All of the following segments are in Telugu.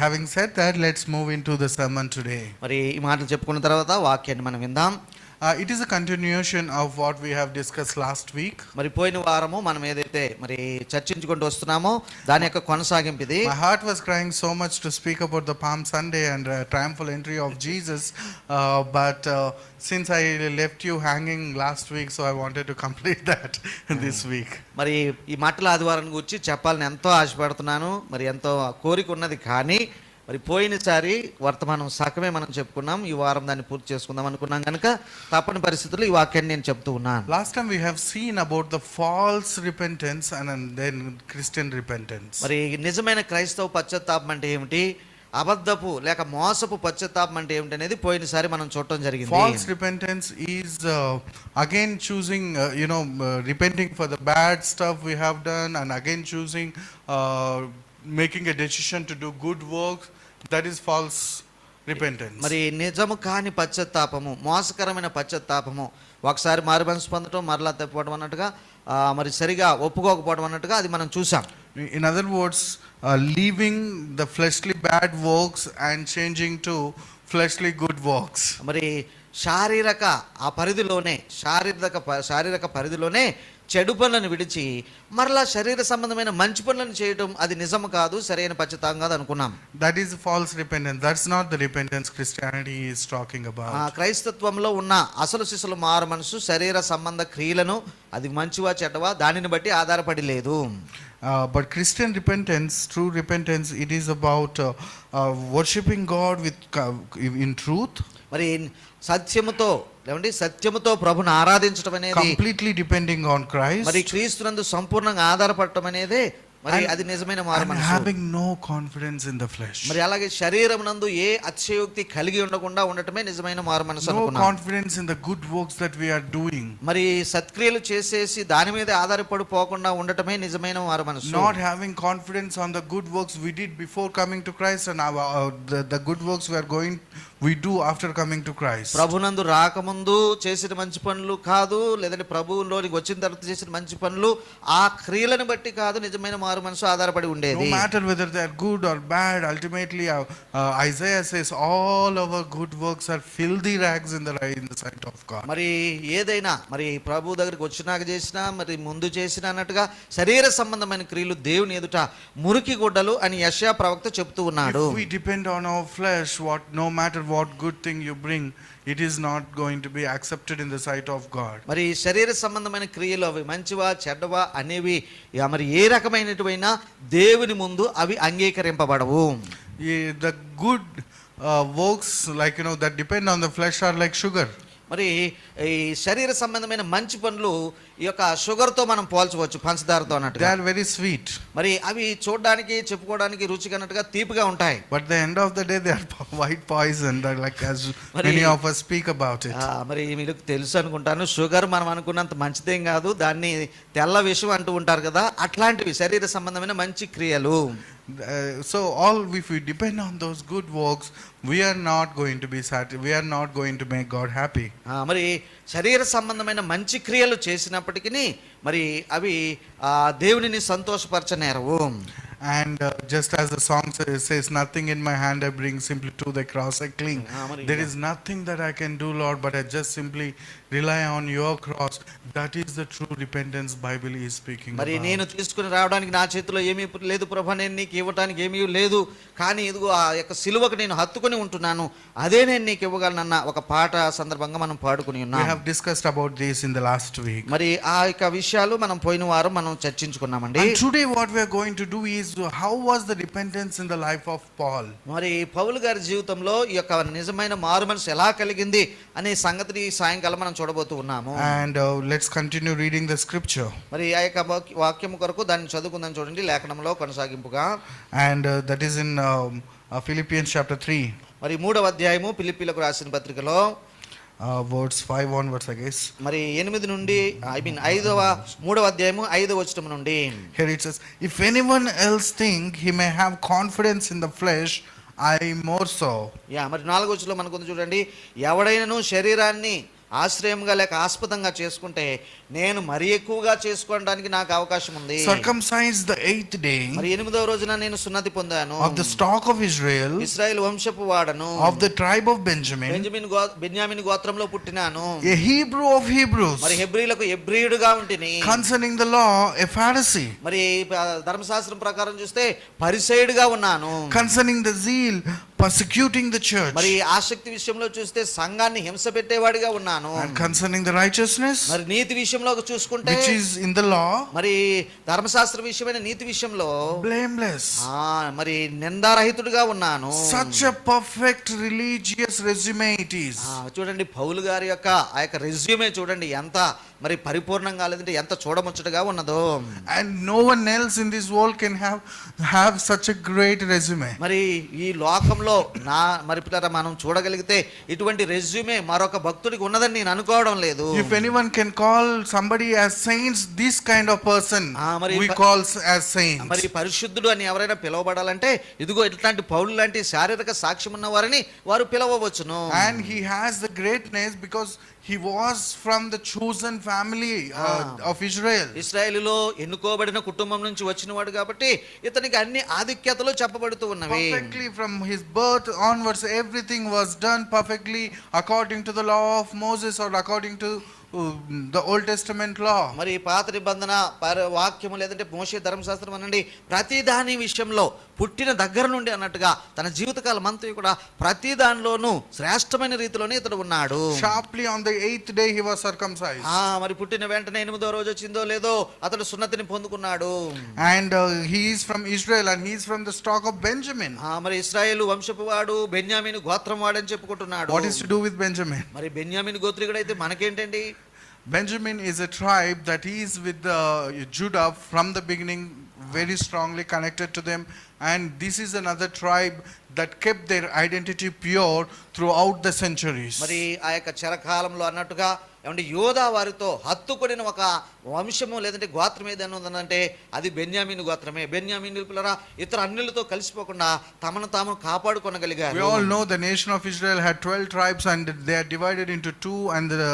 having said that, let's move into the sermon today. మరి ఈ మాటలు చెప్పుకున్న తర్వాత వాక్యాన్ని మనం విందాం. It is a continuation of what we have discussed last week. మరి పోయిన వారము మనం ఏదైతే మరి చర్చించుకుంటూ వస్తున్నామో దాని యొక్క కొనసాగింపు ఇది. My heart was crying so much to speak about the Palm Sunday and triumphal entry of Jesus, but since I left you hanging last week, so I wanted to complete that this week. మరి ఈ మాటల ఆదివారం గురించి చెప్పాలని ఎంతో ఆశపడుతున్నాను, మరి ఎంతో కోరిక ఉన్నది. కానీ మరి పోయినసారి వర్తమానం సగమే మనం చెప్పుకున్నాం, ఈ వారం దాన్ని పూర్తి చేసుకుందాం అనుకున్నాం కనుక తప్పని పరిస్థితుల్లో ఈ వాక్యాన్ని నేను చెప్తూ ఉన్నాను. Last time we have seen about the false repentance and then Christian repentance. మరి నిజమైన క్రైస్తవ పశ్చాత్తాపం అంటే ఏమిటి, అబద్ధపు లేక మోసపు పశ్చాత్తాపం అంటే ఏమిటి అనేది పోయినసారి మనం చూడటం జరిగింది. False repentance is again choosing repenting for the bad stuff we have done and again choosing making a decision to do good works. That is false repentance. మరి నిజము కాని పశ్చాత్తాపము, మోసకరమైన పశ్చాత్తాపము, ఒకసారి మారుమనసు పొందడం మరలా తప్పిపోవడం అన్నట్టుగా, మరి సరిగా ఒప్పుకోకపోవడం అన్నట్టుగా అది మనం చూసాం. In other words, leaving the fleshly bad works and changing to fleshly good works. మరి శారీరక పరిధిలోనే చెడు పనులను విడిచి మరలా శరీర సంబంధమైన మంచి పనులను చేయడం అది నిజం కాదు, సరైన పశ్చాత్తాపం కాదు అనుకున్నాం. That is false repentance. That's not the repentance Christianity is talking about. క్రైస్తత్వంలో ఉన్న అసలు సిసలు మారు మనసు శరీర సంబంధ క్రియలను అది మంచివా చెడ్డవా దానిని బట్టి ఆధారపడి లేదు. But Christian repentance, true repentance, it is about worshipping God in truth. మరి సత్యముతో ప్రభుని ఆరాధించడం అనేది, completely depending on Christ, మరి క్రీస్తునందు సంపూర్ణంగా ఆధారపడటం అనేది మరి అది నిజమైన మారు మనసు. having no confidence in the flesh. మరి అలాగే శరీరమునందు ఏ అతిశయోక్తి కలిగి ఉండకుండా ఉండటమే నిజమైన మారు మనసు అనుకున్నాం. No confidence in the good works that we are doing. మరి సత్క్రియలు చేసేసి దాని మీద ఆధారపడిపోకుండా ఉండటమే నిజమైన మారు మనసు. Not having confidence on the good works we did before coming to Christ and the good works we do after coming to Christ. ప్రభునందు రాకముందు చేసిన మంచి పనులు కాదు, లేదంటే ప్రభువులోనికి వచ్చిన తర్వాత చేసిన మంచి పనులు ఆ క్రియలను బట్టి కాదు నిజమైన మారు మనసు ఆధారపడి ఉండేది. No matter whether they are good or bad, ultimately Isaiah says all our good works are filthy rags in the sight of God. మరి ఏదైనా మరి ప్రభు దగ్గరికి వచ్చినాక చేసినా మరి ముందు చేసినా అన్నట్టుగా శరీర సంబంధమైన క్రియలు దేవుని ఎదుట మురికి గుడ్డలు అని యెషయా ప్రవక్త చెప్తూ ఉన్నాడు. If we depend on our flesh, no matter what good thing you bring, it is not going to be accepted in the sight of God. మరి శరీర సంబంధమైన క్రియలు అవి మంచివా చెడ్డవా అనేవి మరి ఏ రకమైనటువైనా దేవుని ముందు అవి అంగీకరింపబడవు. The good works that depend on the flesh are like sugar. మరి ఈ శరీర సంబంధమైన మంచి పనులు ఈ యొక్క షుగర్తో మనం పోల్చవచ్చు, పంచదారతో అన్నట్టు. They are very sweet. మరి అవి చూడడానికి చెప్పుకోవడానికి రుచిగా అన్నట్టుగా తీపిగా ఉంటాయి. But the end of the day they are white poison, as many of us speak about it. మరి మీకు తెలుసు అనుకుంటాను, షుగర్ మనం అనుకున్నంత మంచిదేం కాదు, దాన్ని తెల్ల విషం అంటూ ఉంటారు కదా, అట్లాంటివి శరీర సంబంధమైన మంచి క్రియలు. So if we depend on those good works, we are not going to be we are not going to make God happy. మరి శరీర సంబంధమైన మంచి క్రియలు చేసినప్పటికీ మరి అవి దేవునిని సంతోషపరచనేరవు. And just as the song says, nothing in my hand I bring, simply to the cross I cling. There is nothing that I can do, Lord, but I just simply rely on your cross. That is the true repentance Bible is speaking మరి about. నేను తీసుకుని రావడానికి నా చేతిలో ఏమీ లేదు ప్రభా, నేను నీకు ఇవ్వడానికి ఏమీ లేదు, కానీ ఇదిగో ఆ యొక్క సిలువకు నేను హత్తుకుని ఉంటున్నాను, అదే నేను నీకు ఇవ్వగలనన్న ఒక పాట సందర్భంగా మనం పాడుకుని ఉన్నాం. We have discussed about this in the last week. మరి ఆ యొక్క విషయాలు మనం పోయిన వారం మనం చర్చించుకున్నామండి. And today what we are going to do is, how was the repentance in the life of Paul? మరి పౌలు గారి జీవితంలో ఈ యొక్క నిజమైన మారు మనసు ఎలా కలిగింది అనే సంగతిని సాయంకాలం మనం చూడబోతూ ఉన్నాము. And let's continue reading the scripture. మరి ఆ యొక్క వాక్యం కొరకు దాన్ని చదువుకుందాం చూడండి, లేఖనంలో కొనసాగింపుగా. And that is in Philippians chapter 3. మరి 3వ అధ్యాయము ఫిలిప్పీలకు రాసిన పత్రికలో verse 5 onwards, I guess. మరి 8 నుండి 3వ అధ్యాయము 5వ వచనం నుండి. Here it says, if anyone else think he may have confidence in the flesh, I more so. మరి 4వ వచనంలో మనకు చూడండి, ఎవడైనను శరీరాన్ని ఆశ్రయంగా లేక ఆస్పదంగా చేసుకుంటే నేను మరి ఎక్కువగా చేసుకోవడానికి నాకు అవకాశం ఉంది. Circumcised the 8th day మరి 8వ రోజున నేను సున్నతి పొందాను. of the stock of Israel, ఇశ్రాయేలు వంశపు వాడను, of the tribe of Benjamin, బెన్యామీను గోత్రంలో పుట్టినాను, a Hebrew of Hebrews, మరి హెబ్రీలకు హెబ్రీయుడుగా ఉంటిని, concerning the law a Pharisee, మరి ధర్మశాస్త్రం ప్రకారం చూస్తే పరిసయ్యుడుగా ఉన్నాను, concerning the zeal persecuting the church, మరి ఆసక్తి విషయంలో చూస్తే సంఘాన్ని హింస పెట్టేవాడిగా ఉన్నాను, and concerning the righteousness మరి నీతి విషయంలో చూసుకుంటే which is in the law, మరి ధర్మశాస్త్ర విషయమైన నీతి విషయంలో blameless. మరి నిందారహితుడిగా ఉన్నాను. Such a perfect religious resume it is. చూడండి పౌలు గారి యొక్క ఆ యొక్క రెజ్యూమే చూడండి ఎంత మరి పరిపూర్ణంగా లేదంటే ఎంత చూడముచ్చటగా ఉన్నదో. And no one else in this world can have such a great resume. మరి ఈ లోకంలో మరి పిల్లరా మనం చూడగలిగితే ఇటువంటి రెజ్యూమే మరొక భక్తుడికి ఉన్నదని నేను అనుకోవడం లేదు. If anyone can call somebody as saints, this kind of person we call as saints. మరి పరిశుద్ధుడు అని ఎవరైనా పిలవబడాలంటే ఇదిగో ఇట్లాంటి పౌలు లాంటి శారీరక సాక్ష్యం ఉన్న వారిని వారు పిలవవచ్చును. And he has the greatness because he was from the chosen family of Israel. ఇశ్రాయేలులో ఎన్నుకోబడిన కుటుంబం నుంచి వచ్చినవాడు కాబట్టి ఇతనికి అన్ని ఆధిక్యతలు చెప్పబడుతూ ఉన్నవి. Perfectly from his birth onwards everything was done perfectly according to the law of Moses or according to the Old Testament law. మరి పాత నిబంధన వాక్యము లేదంటే మోషే ధర్మశాస్త్రం అనండి ప్రతి దాని విషయంలో పుట్టిన దగ్గర నుండి అన్నట్టుగా తన జీవితకాలం అంతా కూడా ప్రతి దానిలోనూ శ్రేష్టమైన రీతిలోనే ఇతడు ఉన్నాడు. Sharply on the 8th day he was circumcised. మరి పుట్టిన వెంటనే 8వ రోజు వచ్చిందో లేదో అతడు సున్నతిని పొందుకున్నాడు. And he is from Israel and he is from the stock of Benjamin. మరి ఇశ్రాయేలు వంశపు వాడు బెన్యామీను గోత్రం వాడని చెప్పుకుంటున్నాడు. What is to do with Benjamin? మరి బెన్యామీను గోత్రికుడైతే మనకేంటండి? Benjamin is a tribe that is with Judah from the beginning, very strongly connected to them, and this is another tribe that kept their identity pure throughout the centuries. మరి ఆ యొక్క చిరకాలంలో అన్నట్టుగా ఏమంటే యోధా వారితో హత్తుకొనిన ఒక వంశము లేదంటే గోత్రం ఏదైనా ఉందంటే అది బెన్యామీను గోత్రమే. బెన్యామీను పిల్లరా ఇతర అన్యులతో కలిసిపోకుండా తమను తాము కాపాడుకొనగలిగారు. We all know the nation of Israel had 12 tribes and they are divided into 2 and the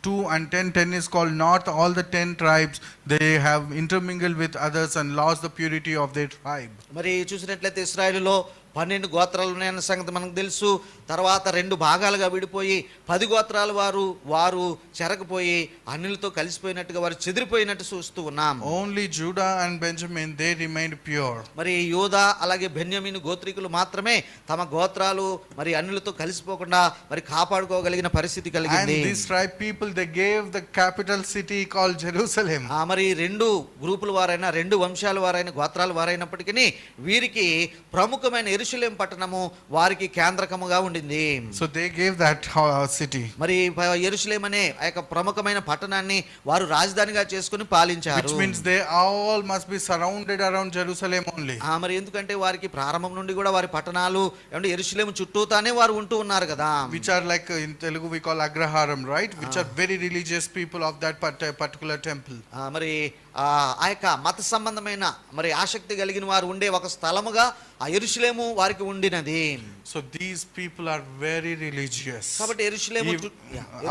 2 and 10 is called north. All the 10 tribes they have intermingled with others and lost the purity of their tribe. మరి చూసినట్లయితే ఇశ్రాయేలులో 12 గోత్రాలు ఉన్నాయన్న సంగతి మనకు తెలుసు. తర్వాత 2 భాగాలుగా విడిపోయి 10 గోత్రాల వారు చెరకపోయి అన్యులతో కలిసిపోయినట్టుగా వారు చెదిరిపోయినట్టు చూస్తూ ఉన్నాం. Only Judah and Benjamin they remained pure. మరి యూదా అలాగే బెన్యామీను గోత్రికులు మాత్రమే తమ గోత్రాలు మరి అన్యులతో కలిసిపోకుండా మరి కాపాడుకోగలిగిన పరిస్థితి కలిగింది. And this tribe people they gave the capital city called Jerusalem. మరి 2 గ్రూపుల వారైనా 2 వంశాల వారైన గోత్రాల వారైనప్పటికీ వీరికి ప్రముఖమైన యెరూషలేము పట్టణము వారికి కేంద్రకముగా ఉండింది. So they gave that city. మరి యెరూషలేము అనే ఆ యొక్క ప్రముఖమైన పట్టణాన్ని వారు రాజధానిగా చేసుకుని పాలించారు. Which means they all must be surrounded around Jerusalem only. మరి ఎందుకంటే వారికి ప్రారంభం నుండి కూడా వారి పట్టణాలు అంటే యెరూషలేము చుట్టూతానే వారు ఉంటూ ఉన్నారు కదా. Which are like in Telugu we call Agraharam, right? Which are very religious people of that particular temple. మరి ఆ యొక్క మత సంబంధమైన మరి ఆసక్తి కలిగిన వారు ఉండే ఒక స్థలముగా ఆ యెరూషలేము వారికి ఉండినది. So these people are very religious. కాబట్టి యెరూషలేము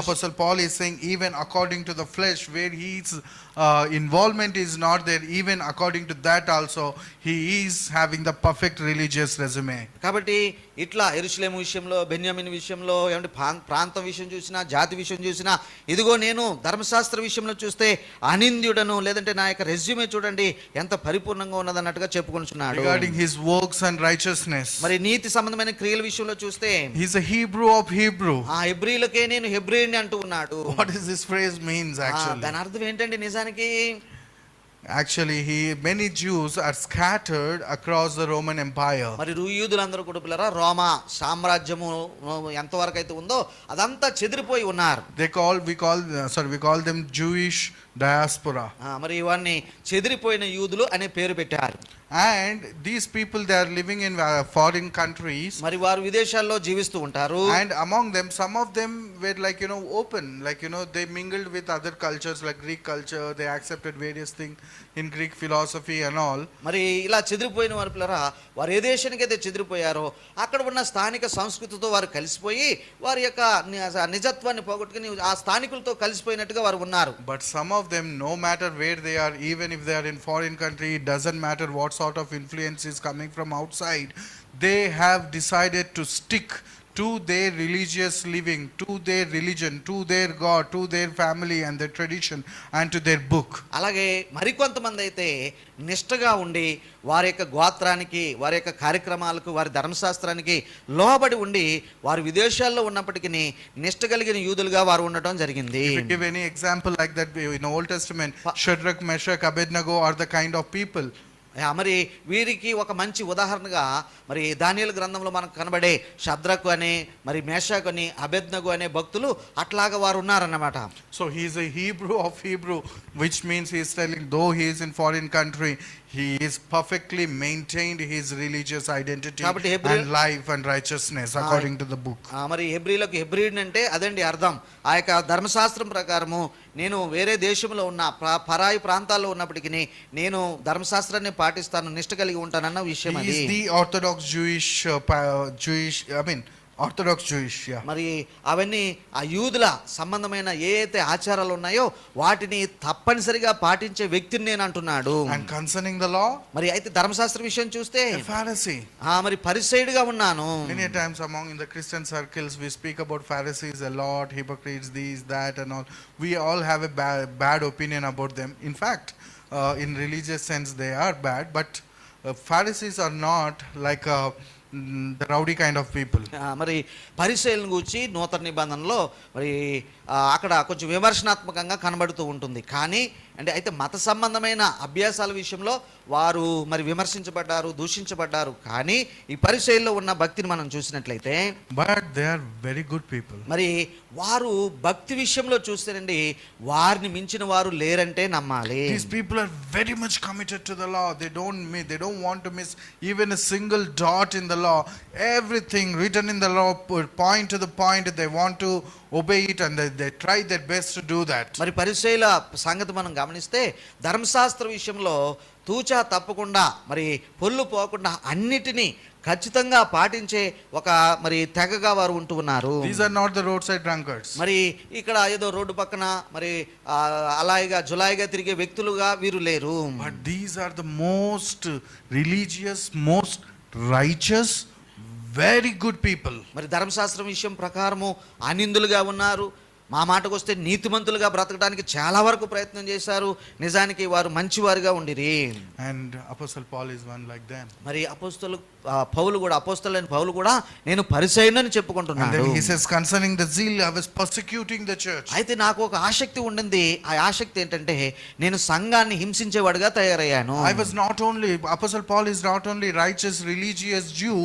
Apostle Paul is saying even according to the flesh where his involvement is not there, even according to that also he is having the perfect religious resume. కాబట్టి ఇట్లా యెరూషలేము విషయంలో బెన్యామీను విషయంలో ఏమంటే ప్రాంతం విషయం చూసినా జాతి విషయం చూసినా ఇదిగో నేను ధర్మశాస్త్ర విషయంలో చూస్తే అనింద్యుడను లేదంటే నా యొక్క రెజ్యూమే చూడండి ఎంత పరిపూర్ణంగా ఉన్నదన్నట్టుగా చెప్పుకుంటున్నాడు. Regarding his works and righteousness, మరి నీతి సంబంధమైన క్రియల విషయంలో చూస్తే he is a Hebrew of Hebrew. హెబ్రీలకే నేను హెబ్రీయుని అంటూ ఉన్నాడు. What is this phrase means actually? దాని అర్థం ఏంటండి నిజానికి? Actually many Jews are scattered across the Roman Empire. మరి యూదులందరూ కూడా పిల్లరా రోమా సామ్రాజ్యము ఎంతవరకు అయితే ఉందో అదంతా చెదిరిపోయి ఉన్నారు. we call them Jewish diaspora. మరి ఇవన్నీ చెదిరిపోయిన యూదులు అనే పేరు పెట్టారు. And these people, they are living in foreign countries. మరి వారు విదేశాల్లో జీవిస్తూ ఉంటారు. And among them, some of them were like, open. Like, they mingled with other cultures like Greek culture. They accepted various things in Greek philosophy and all. మరి ఇలా చెదిరిపోయిన వారి పిల్లరా, వారు ఏ దేశానికైతే చెదిరిపోయారో అక్కడ ఉన్న స్థానిక సంస్కృతితో వారు కలిసిపోయి వారి యొక్క నిజత్వాన్ని పోగొట్టుకుని ఆ స్థానికులతో కలిసిపోయినట్టుగా వారు ఉన్నారు. But some of them, no matter where they are, even if they are in foreign country, it doesn't matter what sort of influence is coming from outside, they have decided to stick to their religious living, to their religion, to their God, to their family and their tradition and to their book. అలాగే మరికొంతమంది అయితే నిష్ఠగా ఉండి వారి యొక్క గోత్రానికి, వారి యొక్క కార్యక్రమాలకు, వారి ధర్మశాస్త్రానికి లోబడి ఉండి వారు విదేశాల్లో ఉన్నప్పటికీ నిష్ఠ కలిగిన యూదులుగా వారు ఉండటం జరిగింది. If you give any example like that in Old Testament, Shadrach, Meshach, Abednego are the kind of people. మరి వీరికి ఒక మంచి ఉదాహరణగా మరి దానియేలు గ్రంథంలో మనకు కనబడే షద్రకు అనే, మరి మేషాకు అని, అబేద్నగో అనే భక్తులు అట్లాగా వారు ఉన్నారన్నమాట. So he is a Hebrew of Hebrew, which means he is telling, though he is in foreign country, he is perfectly maintained his religious identity and life and righteousness according to the book. మరి హెబ్రీలకు హెబ్రీడ్ అంటే అదండి అర్థం. ఆ యొక్క ధర్మశాస్త్రం ప్రకారము నేను వేరే దేశంలో ఉన్న పరాయి ప్రాంతాల్లో ఉన్నప్పటికీ నేను ధర్మశాస్త్రాన్ని పాటిస్తాను, నిష్ఠ కలిగి ఉంటానన్న విషయం అది. He is the Orthodox Orthodox Jewish, yeah. మరి అవన్నీ ఆ యూదుల సంబంధమైన ఏ అయితే ఆచారాలు ఉన్నాయో వాటిని తప్పనిసరిగా పాటించే వ్యక్తిని నేను అంటున్నాడు. And concerning the law, మరి అయితే ధర్మశాస్త్ర విషయం చూస్తే a Pharisee. మరి పరిసయ్యుడిగా ఉన్నాను. Many times in the Christian circles we speak about Pharisees a lot, hypocrites, these, that and all. We all have a bad opinion about them. In fact, in religious sense they are bad, but Pharisees are not like the rowdy kind of people. మరి పరిసయ్యులను గురించి నూతన నిబంధనలో మరి అక్కడ కొంచెం విమర్శనాత్మకంగా కనబడుతూ ఉంటుంది. కానీ అంటే అయితే మత సంబంధమైన అభ్యాసాల విషయంలో వారు మరి విమర్శించబడ్డారు, దూషించబడ్డారు. కానీ ఈ పరిసయ్యుల్లో ఉన్న భక్తిని మనం చూసినట్లయితే but they are very good people. మరి వారు భక్తి విషయంలో చూస్తేనండి వారిని మించిన వారు లేరంటే నమ్మాలి. These people are very much committed to the law. They don't want to miss even a single dot in the law. Everything written in the law, point to the point, they want to obey it and they try their best to do that. మరి పరిసయ్యుల సంగతి మనం గమనిస్తే ధర్మశాస్త్ర విషయంలో తూచా తప్పకుండా మరి పొల్లు పోకుండా అన్నిటినీ ఖచ్చితంగా పాటించే ఒక మరి తెగగా వారు ఉంటూ ఉన్నారు. These are not the roadside drunkards. మరి ఇక్కడ ఏదో రోడ్డు పక్కన మరి అలాయిగా జులాయిగా తిరిగే వ్యక్తులుగా వీరు లేరు. But these are the most religious, most righteous, very good people. మరి ధర్మశాస్త్రం విషయం ప్రకారము అనిందులుగా ఉన్నారు. మా మాటకు వస్తే నీతిమంతులుగా బ్రతకడానికి చాలా వరకు ప్రయత్నం చేశారు. నిజానికి వారు మంచివారుగా ఉండిరి. And Apostle Paul is one like them. మరి అపోస్తలుడైన పౌలు కూడా నేను పరిసయ్యుడని చెప్పుకుంటున్నాడు. And then he says, concerning the zeal, I was persecuting the church. అయితే నాకు ఒక ఆసక్తి ఉండింది. ఆ ఆసక్తి ఏంటంటే నేను సంఘాన్ని హింసించేవాడుగా తయారయ్యాను. Apostle Paul is not only righteous religious Jew,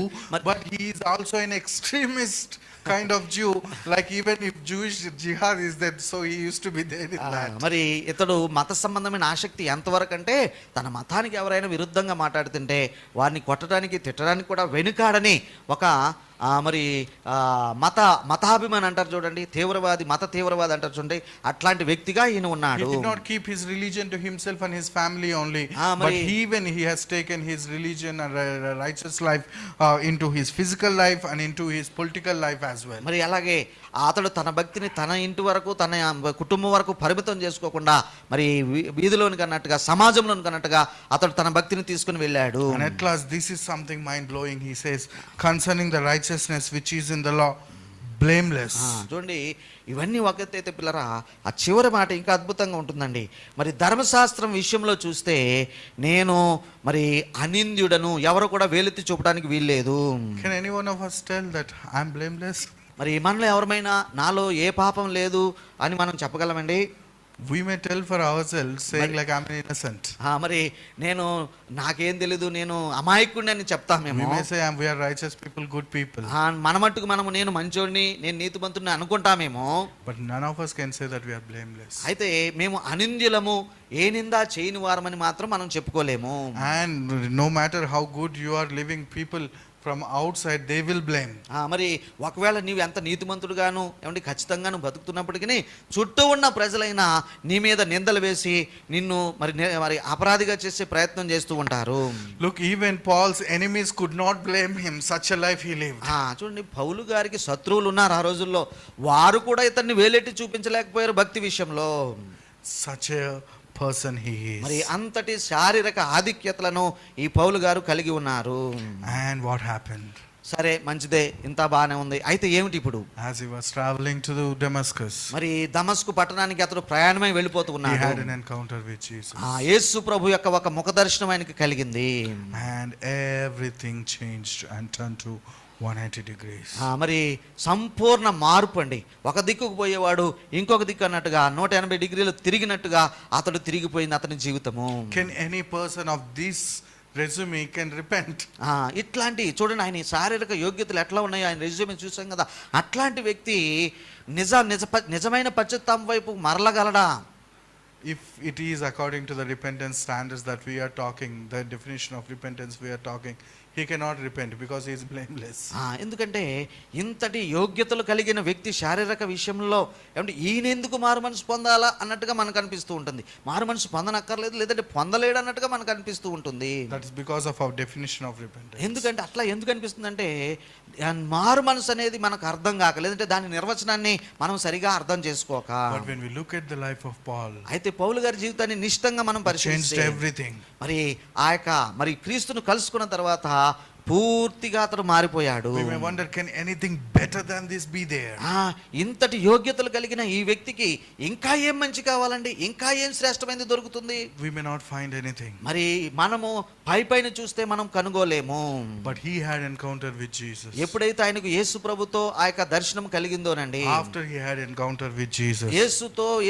but he is also an extremist kind of Jew. Like even if Jewish jihad is there, so he used to be there in that. మరి ఇతడు మత సంబంధమైన ఆసక్తి ఎంతవరకు అంటే తన మతానికి ఎవరైనా విరుద్ధంగా మాట్లాడుతుంటే వారిని కొట్టడానికి, తిట్టడానికి కూడా వెనుకాడని ఒక మరి మతాభిమాని అంటారు చూడండి, మత తీవ్రవాది అంటారు చూడండి, అట్లాంటి వ్యక్తిగా ఈయన ఉన్నాడు. He did not keep his religion to himself and his family only, but even he has taken his religion and righteous life into his physical life and into his political life as well. మరి అలాగే అతడు తన భక్తిని తన ఇంటి వరకు, తన కుటుంబం వరకు పరిమితం చేసుకోకుండా మరి వీధిలోని కన్నట్టుగా, సమాజంలోని కన్నట్టుగా అతడు తన భక్తిని తీసుకుని వెళ్ళాడు. And at last, this is something mind blowing. He says, concerning the righteousness which is in the law, blameless. చూడండి, ఇవన్నీ ఒకటైతే పిల్లరా ఆ చివరి మాట ఇంకా అద్భుతంగా ఉంటుందండి. మరి ధర్మశాస్త్రం విషయంలో చూస్తే నేను మరి అనింద్యుడను, ఎవరు కూడా వేలెత్తి చూపడానికి వీల్లేదు. Can any one of us tell that I am blameless? మరి మనలో ఎవరైనా నాలో ఏ పాపం లేదు అని మనం చెప్పగలమండి? We may tell for ourselves, saying like I'm innocent. మరి నేను నాకేం తెలీదు, నేను అమాయకుడిని అని చెప్తామేమో. We may say we are righteous people, good people. మన మట్టుకు మనము నేను మంచోడిని, నేను నీతిమంతుడిని అనుకుంటామేమో. But none of us can say that we are blameless. అయితే మేము అనింద్యులము, ఏ నిందా చేయని వారమని మాత్రం మనం చెప్పుకోలేము. And no matter how good you are living, people from outside they will blame. మరి ఒకవేళ నీవు ఎంత నీతిమంతుడుగాను ఏమంటే ఖచ్చితంగాను బతుకుతున్నప్పటికీ చుట్టూ ఉన్న ప్రజలైనా నీ మీద నిందలు వేసి నిన్ను మరి అపరాధిగా చేసే ప్రయత్నం చేస్తూ ఉంటారు. Look, even Paul's enemies could not blame him, such a life he lived. చూడండి, పౌలు గారికి శత్రువులు ఉన్నారు ఆ రోజుల్లో, వారు కూడా ఇతన్ని వేలెట్టి చూపించలేకపోయారు భక్తి విషయంలో. Such a person he is. మరి అంతటి శారీరక ఆధిక్యతలను ఈ పౌలు గారు కలిగి ఉన్నారు. And what happened? సరే, మంచిదే, ఇంత బాగానే ఉంది. అయితే ఏమిటి ఇప్పుడు? As he was traveling to Damascus, మరి దమస్కు పట్టణానికి అతడు ప్రయాణమై వెళ్ళిపోతూ he ఉన్నాడు. had an encounter with Jesus. యేసు ప్రభు యొక్క ఒక ముఖ దర్శనం ఆయనకి కలిగింది. And everything changed and turned to 180 degrees. మరి సంపూర్ణ మార్పు అండి. ఒక దిక్కుకు పోయేవాడు ఇంకొక దిక్కు అన్నట్టుగా 180 డిగ్రీలు తిరిగినట్టుగా అతడు తిరిగిపోయింది అతని జీవితము. Can any person of this resume can repent? ఇట్లాంటి చూడండి, ఆయన శారీరక యోగ్యతలు ఎట్లా ఉన్నాయో ఆయన రెజ్యూమే చూసాం కదా. అట్లాంటి వ్యక్తి నిజమైన పశ్చాత్తాపం వైపు మరలగలడా? If it is according to the repentance standards that we are talking, the definition of repentance we are talking, he cannot repent because he is blameless. ఎందుకంటే ఇంతటి యోగ్యతలు కలిగిన వ్యక్తి శారీరక విషయంలో ఏమంటే ఈయన ఎందుకు మారు మనసు పొందాలా అన్నట్టుగా మనకు అనిపిస్తూ ఉంటుంది. మారు మనసు పొందనక్కర్లేదు, లేదంటే పొందలేడు అన్నట్టుగా మనకు అనిపిస్తూ ఉంటుంది. That is because of our definition of repentance. ఎందుకంటే అట్లా ఎందుకు అనిపిస్తుందంటే మారు మనసు అనేది మనకు అర్థం కాక, లేదంటే దాని నిర్వచనాన్ని మనం సరిగా అర్థం చేసుకోక. But when we look at the life of Paul, అయితే పౌలు గారి జీవితాన్ని నిశ్చితంగా మనం పరిశీలిస్తే everything. మరి మరి క్రీస్తును కలుసుకున్న తర్వాత పూర్తిగా అతడు మారిపోయాడు. We may wonder, can anything better than this be there? ఇంతటి యోగ్యతలు కలిగిన ఈ వ్యక్తికి ఇంకా ఏం మంచి కావాలండి, ఇంకా ఏం శ్రేష్టమైనది దొరుకుతుంది? We may not find anything. మరి మనము పైన చూస్తే మనం కనుగోలేము. But he had encounter with Jesus. ఎప్పుడైతే ఆయనకు యేసు ప్రభుతో ఆ యొక్క దర్శనం కలిగిందోనండి, After he had encounter with Jesus,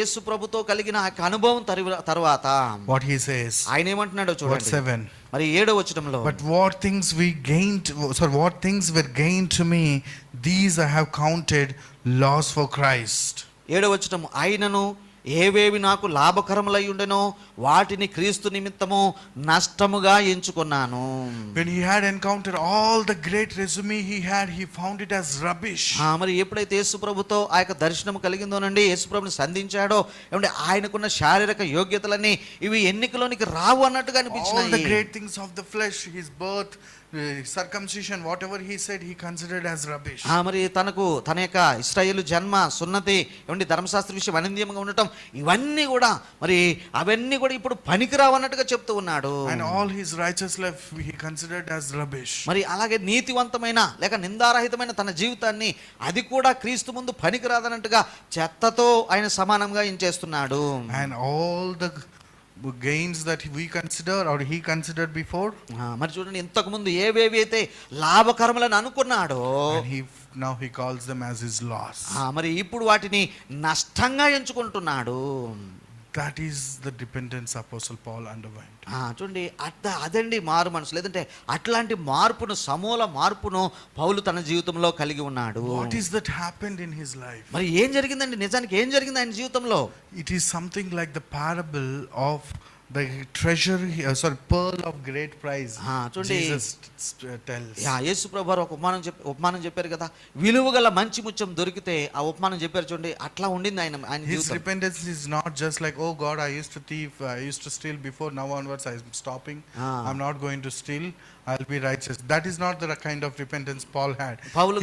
యేసు ప్రభుతో కలిగిన ఆ యొక్క అనుభవం తర్వాత what he says, ఆయన ఏమంటున్నాడో చూడండి. 7. మరి 7వ వచనంలో, But what things were gained to me, these I have counted loss for Christ. 7వ వచనం, ఆయనను ఏవేవి నాకు లాభకరములై ఉండెనో వాటిని క్రీస్తు నిమిత్తము నష్టముగా ఎంచుకున్నాను. When he had encountered all the great resume he had, he found it as rubbish. మరి ఎప్పుడైతే యేసు ప్రభుతో ఆ యొక్క దర్శనం కలిగిందోనండి, యేసు ప్రభుని సంధించాడో ఏమంటే ఆయనకున్న శారీరక యోగ్యతలన్నీ ఇవి ఎన్నికలోనికి రావు అన్నట్టుగా అనిపించినాయి. All the great things of the flesh, his birth, circumcision, whatever he said, he considered as rubbish. మరి తన యొక్క ఇశ్రాయేలు జన్మ, సున్నతి, ఏమంటే ధర్మశాస్త్ర విషయం అనింద్యంగా ఉండటం, ఇవన్నీ కూడా మరి అవన్నీ కూడా ఇప్పుడు పనికిరావు అన్నట్టుగా చెప్తూ ఉన్నాడు. And all his righteous life he considered as rubbish. మరి అలాగే నీతివంతమైన లేక నిందారహితమైన తన జీవితాన్ని అది కూడా క్రీస్తు ముందు పనికిరాదన్నట్టుగా చెత్తతో ఆయన సమానంగా ఎంచేస్తున్నాడు. And all the gains that we consider or he considered before, మరి చూడండి, ఇంతకు ముందు ఏవేవి అయితే లాభకరములను అనుకున్నాడో now he calls them as his loss. మరి ఇప్పుడు వాటిని నష్టంగా ఎంచుకుంటున్నాడు. That is the dependence Apostle Paul underwent. చూడండి, అదండి మారు మనసు, లేదంటే అట్లాంటి మార్పును, సమూల మార్పును పౌలు తన జీవితంలో కలిగి ఉన్నాడు. What is that happened in his life? మరి ఏం జరిగిందండి, నిజానికి ఏం జరిగింది ఆయన జీవితంలో? It is something like the parable of the treasure, pearl of great price. Jesus tells. యేసు ప్రభువారు ఒక ఉపమానం చెప్పారు కదా, విలువగల మంచి ముత్యం దొరికితే ఆ ఉపమానం చెప్పారు చూడండి, అట్లా ఉండింది ఆయన His repentance is not just like, oh God, I used to thief, I used to steal before, now onwards I'm stopping, I'm not going to steal, I'll be righteous. That is not the kind of repentance Paul had. పౌలు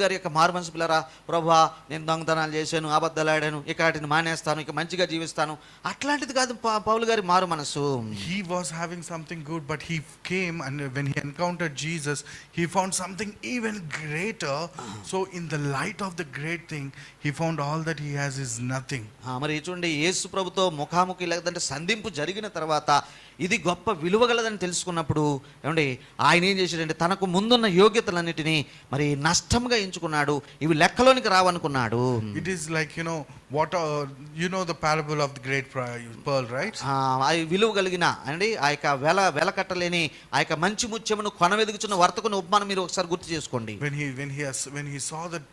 గారి యొక్క మారు మనసు పిల్లరా, ప్రభువా నేను దొంగతనాలు చేశాను, అబద్ధాలు ఆడాను, ఇక వాటిని మానేస్తాను, ఇక మంచిగా జీవిస్తాను, అట్లాంటిది కాదు పౌలు గారి మారు మనసు. He was having something good, but he came and when he encountered Jesus, he found something even greater. So in the light of the great thing, he found all that he has is nothing. మరి చూడండి, యేసు ప్రభుతో ముఖాముఖి లేదంటే సంధింపు జరిగిన తర్వాత ఇది గొప్ప విలువ గలదని తెలుసుకున్నప్పుడు ఏమండి ఆయన ఏం చేశాడంటే తనకు ముందున్న యోగ్యతలన్నిటినీ మరి నష్టంగా ఎంచుకున్నాడు. ఇవి లెక్కలోనికి రావనుకున్నాడు. It is like, what the parable of the great pearl, right? విలువ కలిగిన అండి ఆ యొక్క వెలకట్టలేని ఆ యొక్క మంచి ముత్యమును కొనవెదుగుచున్న వర్తకుని ఉపమానం మీరు ఒకసారి గుర్తు చేసుకోండి. When he saw that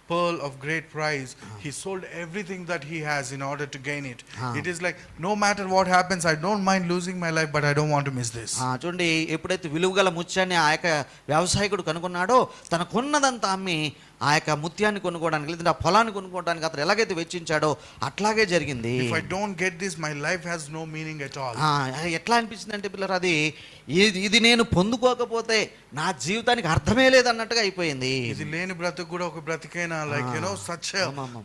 pearl of great price, he sold everything that he has in order to gain it. It is like, no matter what happens, I don't mind losing my life, but I don't want to miss this. చూడండి, ఎప్పుడైతే విలువగల ముత్యాన్ని ఆ యొక్క వ్యవసాయకుడు కనుగొన్నాడో తనకున్నదంతా అమ్మి ఆ యొక్క ముత్యాన్ని కొనుక్కోవడానికి లేదంటే ఆ పొలాన్ని కొనుక్కోవడానికి అతను ఎలాగైతే వెచ్చించాడో అట్లాగే జరిగింది. If I don't get this, my life has no meaning at all. ఎట్లా అనిపించింది అంటే పిల్లలు, అది ఇది నేను పొందుకోకపోతే నా జీవితానికి అర్థమే లేదన్నట్టుగా అయిపోయింది. ఇది లేని బ్రతుకు కూడా ఒక బ్రతికేనా, like such a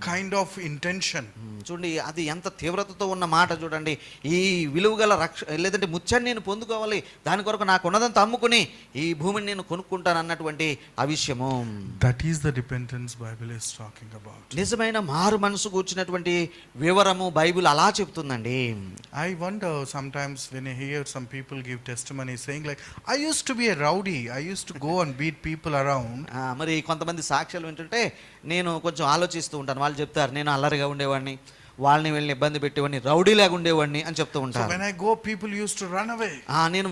kind of intention. చూడండి, అది ఎంత తీవ్రతతో ఉన్న మాట చూడండి. ఈ విలువగల లేదంటే ముత్యాన్ని నేను పొందుకోవాలి, దాని కొరకు నాకు ఉన్నదంతా అమ్ముకుని ఈ భూమిని నేను కొనుక్కుంటాను అన్నటువంటి ఆ విషయము. That is the repentance Bible is talking about. నిజమైన మారు మనసు కూర్చున్నటువంటి వివరము బైబిల్ అలా చెప్తుందండి. I wonder sometimes when I hear some people give testimony saying like, I used to be a rowdy, I used to go and beat people around. మరి కొంతమంది సాక్ష్యాలు వింటుంటే నేను కొంచెం ఆలోచిస్తూ ఉంటాను. వాళ్ళు చెప్తారు, నేను అల్లరిగా ఉండేవాడిని, వాళ్ళని వెళ్ళి ఇబ్బంది పెట్టేవాడిని, రౌడీలాగా ఉండేవాడిని అని చెప్తూ ఉంటారు. So when I go, people used to run away. నేను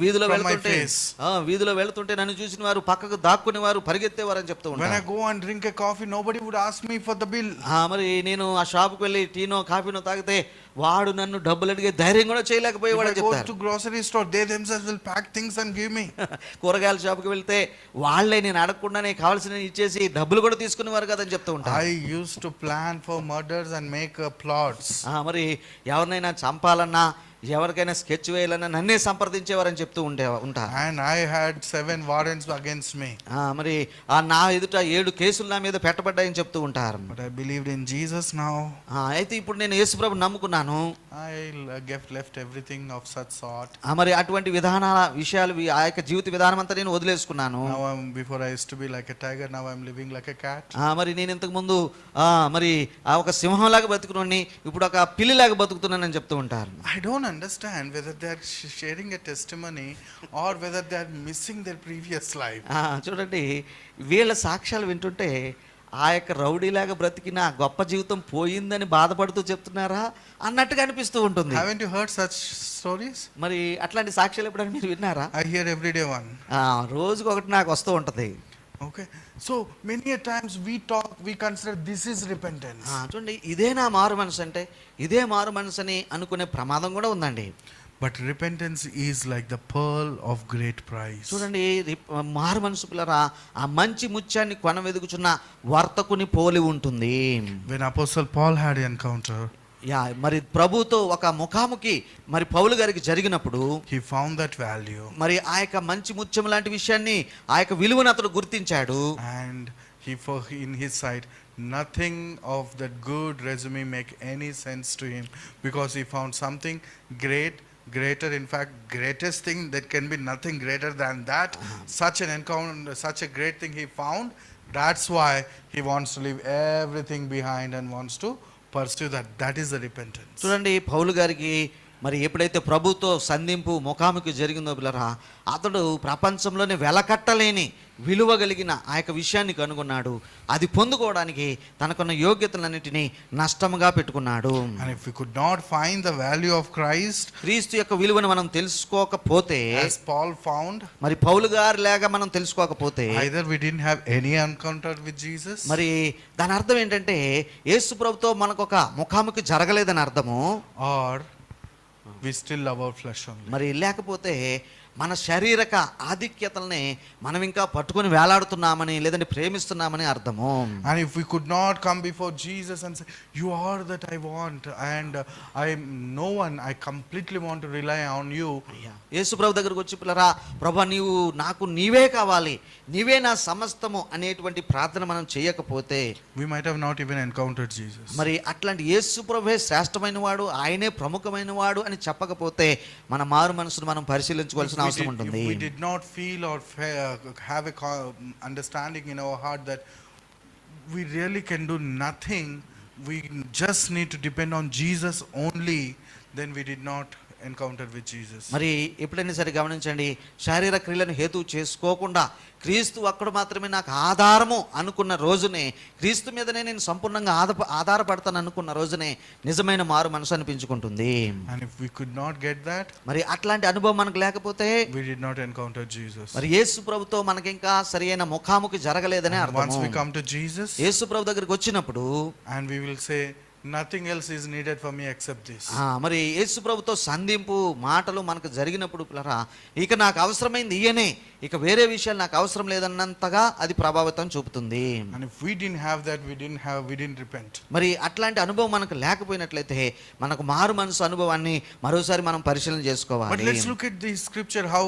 వీధిలో వెళ్తుంటే నన్ను చూసిన వారు పక్కకు దాక్కునేవారు, పరిగెత్తేవారు అని చెప్తూ ఉంటారు. When I go and drink a coffee, nobody would ask me for the bill. మరి నేను ఆ షాపుకి వెళ్ళి టీనో కాఫీనో తాగితే వాడు నన్ను డబ్బులు అడిగే ధైర్యం కూడా చేయలేకపోయేవాడు అని చెప్తారు. Go to grocery store, they themselves will pack things and give me. కూరగాయల షాపుకి వెళ్తే వాళ్ళే నేను అడగకుండానే కావాల్సిన ఇచ్చేసి డబ్బులు కూడా తీసుకునేవారు కదా అని చెప్తూ ఉంటారు. I used to plan for murders and make plots. మరి ఎవరినైనా చంపాలన్నా ఎవరికైనా స్కెచ్ వేయాలన్నా నన్నే సంప్రదించేవారని చెప్తూ ఉంటారు. And I had 7 warrants against me. మరి నా ఎదుట 7 కేసులు నా మీద పెట్టబడ్డాయని చెప్తూ ఉంటారు. But I believed in Jesus now. అయితే ఇప్పుడు నేను యేసుప్రభుని నమ్ముకున్నాను. I left everything of such sort. మరి అటువంటి విధానాల విషయాలు ఆ యొక్క జీవిత విధానం అంతా నేను వదిలేసుకున్నాను. Before I used to be like a tiger, now I'm living like a cat. మరి నేను ఇంతకు ముందు మరి ఒక సింహంలాగా బతుకుని ఇప్పుడు ఒక పిల్లిలాగా బతుకుతున్నానని చెప్తూ ఉంటారు. I don't understand whether they are sharing a testimony or whether they are missing their previous life. చూడండి, వీళ్ళ సాక్ష్యాలు వింటుంటే ఆ యొక్క రౌడీలాగా బ్రతికిన గొప్ప జీవితం పోయిందని బాధపడుతూ చెప్తున్నారా అన్నట్టుగా అనిపిస్తూ ఉంటుంది. Haven't you heard such stories? మరి అట్లాంటి సాక్ష్యాలు ఎప్పుడైనా మీరు విన్నారా? I hear every day one. రోజుకి ఒకటి నాకు వస్తూ ఉంటది. Okay, so many a times we consider this is repentance. చూడండి, ఇదే నా మారు మనసు అంటే ఇదే మారు మనసు అని అనుకునే ప్రమాదం కూడా ఉందండి. But repentance is like the pearl of great price. చూడండి, మారు మనసు పిల్లరా ఆ మంచి ముత్యాన్ని కొనవెదుగుచున్న వర్తకుని పోలి ఉంటుంది. When Apostle Paul had an encounter, మరి ప్రభుతో ఒక ముఖాముఖి మరి పౌలు గారికి జరిగినప్పుడు he found that value. మరి ఆ యొక్క మంచి ముత్యం లాంటి విషయాన్ని ఆ యొక్క విలువను అతడు గుర్తించాడు. And in his sight, nothing of that good resume make any sense to him, because he found something greater, in fact greatest thing, that can be nothing greater than that. Such an encounter, such a great thing he found. That's why he wants to leave everything behind and wants to pursue that. That is the repentance. చూడండి, పౌలు గారికి మరి ఎప్పుడైతే ప్రభుతో సంధింపు ముఖాముఖి జరిగిందో పిల్లరా అతడు ప్రపంచంలోనే వెలకట్టలేని విలువ కలిగిన ఆ యొక్క విషయాన్ని కనుగొన్నాడు. అది పొందుకోవడానికి తనకున్న యోగ్యతలన్నిటినీ నష్టముగా పెట్టుకున్నాడు. And if we could not find the value of Christ, క్రీస్తు యొక్క విలువను మనం తెలుసుకోకపోతే, as Paul found, మరి పౌలు గారి లాగా మనం తెలుసుకోకపోతే, either we didn't have any encounter with Jesus, మరి దాని అర్థం ఏంటంటే యేసు ప్రభుతో మనకు ఒక ముఖాముఖి జరగలేదని అర్థము, or we still love our flesh only. మరి లేకపోతే మన శారీరక ఆధిక్యతల్ని మనం ఇంకా పట్టుకొని వేలాడుతున్నామని లేదంటే ప్రేమిస్తున్నామని అర్థము. And if we could not come before Jesus and say, you are that I want, and I am no one, I completely want to rely on you. యేసు ప్రభు దగ్గరకు వచ్చి పిల్లరా, ప్రభా నీవు నాకు నీవే కావాలి, నీవే నా సమస్తము అనేటువంటి ప్రార్థన మనం చేయకపోతే we might have not even encountered Jesus. మరి అట్లాంటి యేసు ప్రభువే శ్రేష్టమైన వాడు, ఆయనే ప్రముఖమైన వాడు అని చెప్పకపోతే మన మారు మనసును మనం పరిశీలించుకోవాల్సిన అవసరం ఉంటుంది. If we did not feel or have a understanding in our heart that we really can do nothing, we just need to depend on Jesus only, then we did not encounter with Jesus. మరి ఎప్పుడైనా సరే గమనించండి, శారీరక క్రియలను హేతు చేసుకోకుండా క్రీస్తు ఒక్కడు మాత్రమే నాకు ఆధారము అనుకున్న రోజునే, క్రీస్తు మీదనే నేను సంపూర్ణంగా ఆధారపడతాను అనుకున్న రోజునే నిజమైన మారు మనసు అనిపించుకుంటుంది. And if we could not get that, మరి అట్లాంటి అనుభవం మనకు లేకపోతే we did not encounter Jesus. మరి యేసు ప్రభుతో మనకి ఇంకా సరైన ముఖాముఖి జరగలేదనే అర్థం. Once we come to Jesus, యేసు ప్రభు దగ్గరికి వచ్చినప్పుడు and we will say, nothing else is needed for me except this. మరి యేసు ప్రభుతో సంధింపు మాటలు మనకు జరిగినప్పుడు పిల్లరా, ఇక నాకు అవసరమైంది ఈయనే, ఇక వేరే విషయాలు నాకు అవసరం లేదన్నంతగా అది ప్రభావితం చూపుతుంది. And if we didn't have that, we didn't repent. మరి అట్లాంటి అనుభవం మనకు లేకపోయినట్లయితే మనకు మారు మనసు అనుభవాన్ని మరోసారి మనం పరిశీలన చేసుకోవాలి. But let's look at the scripture how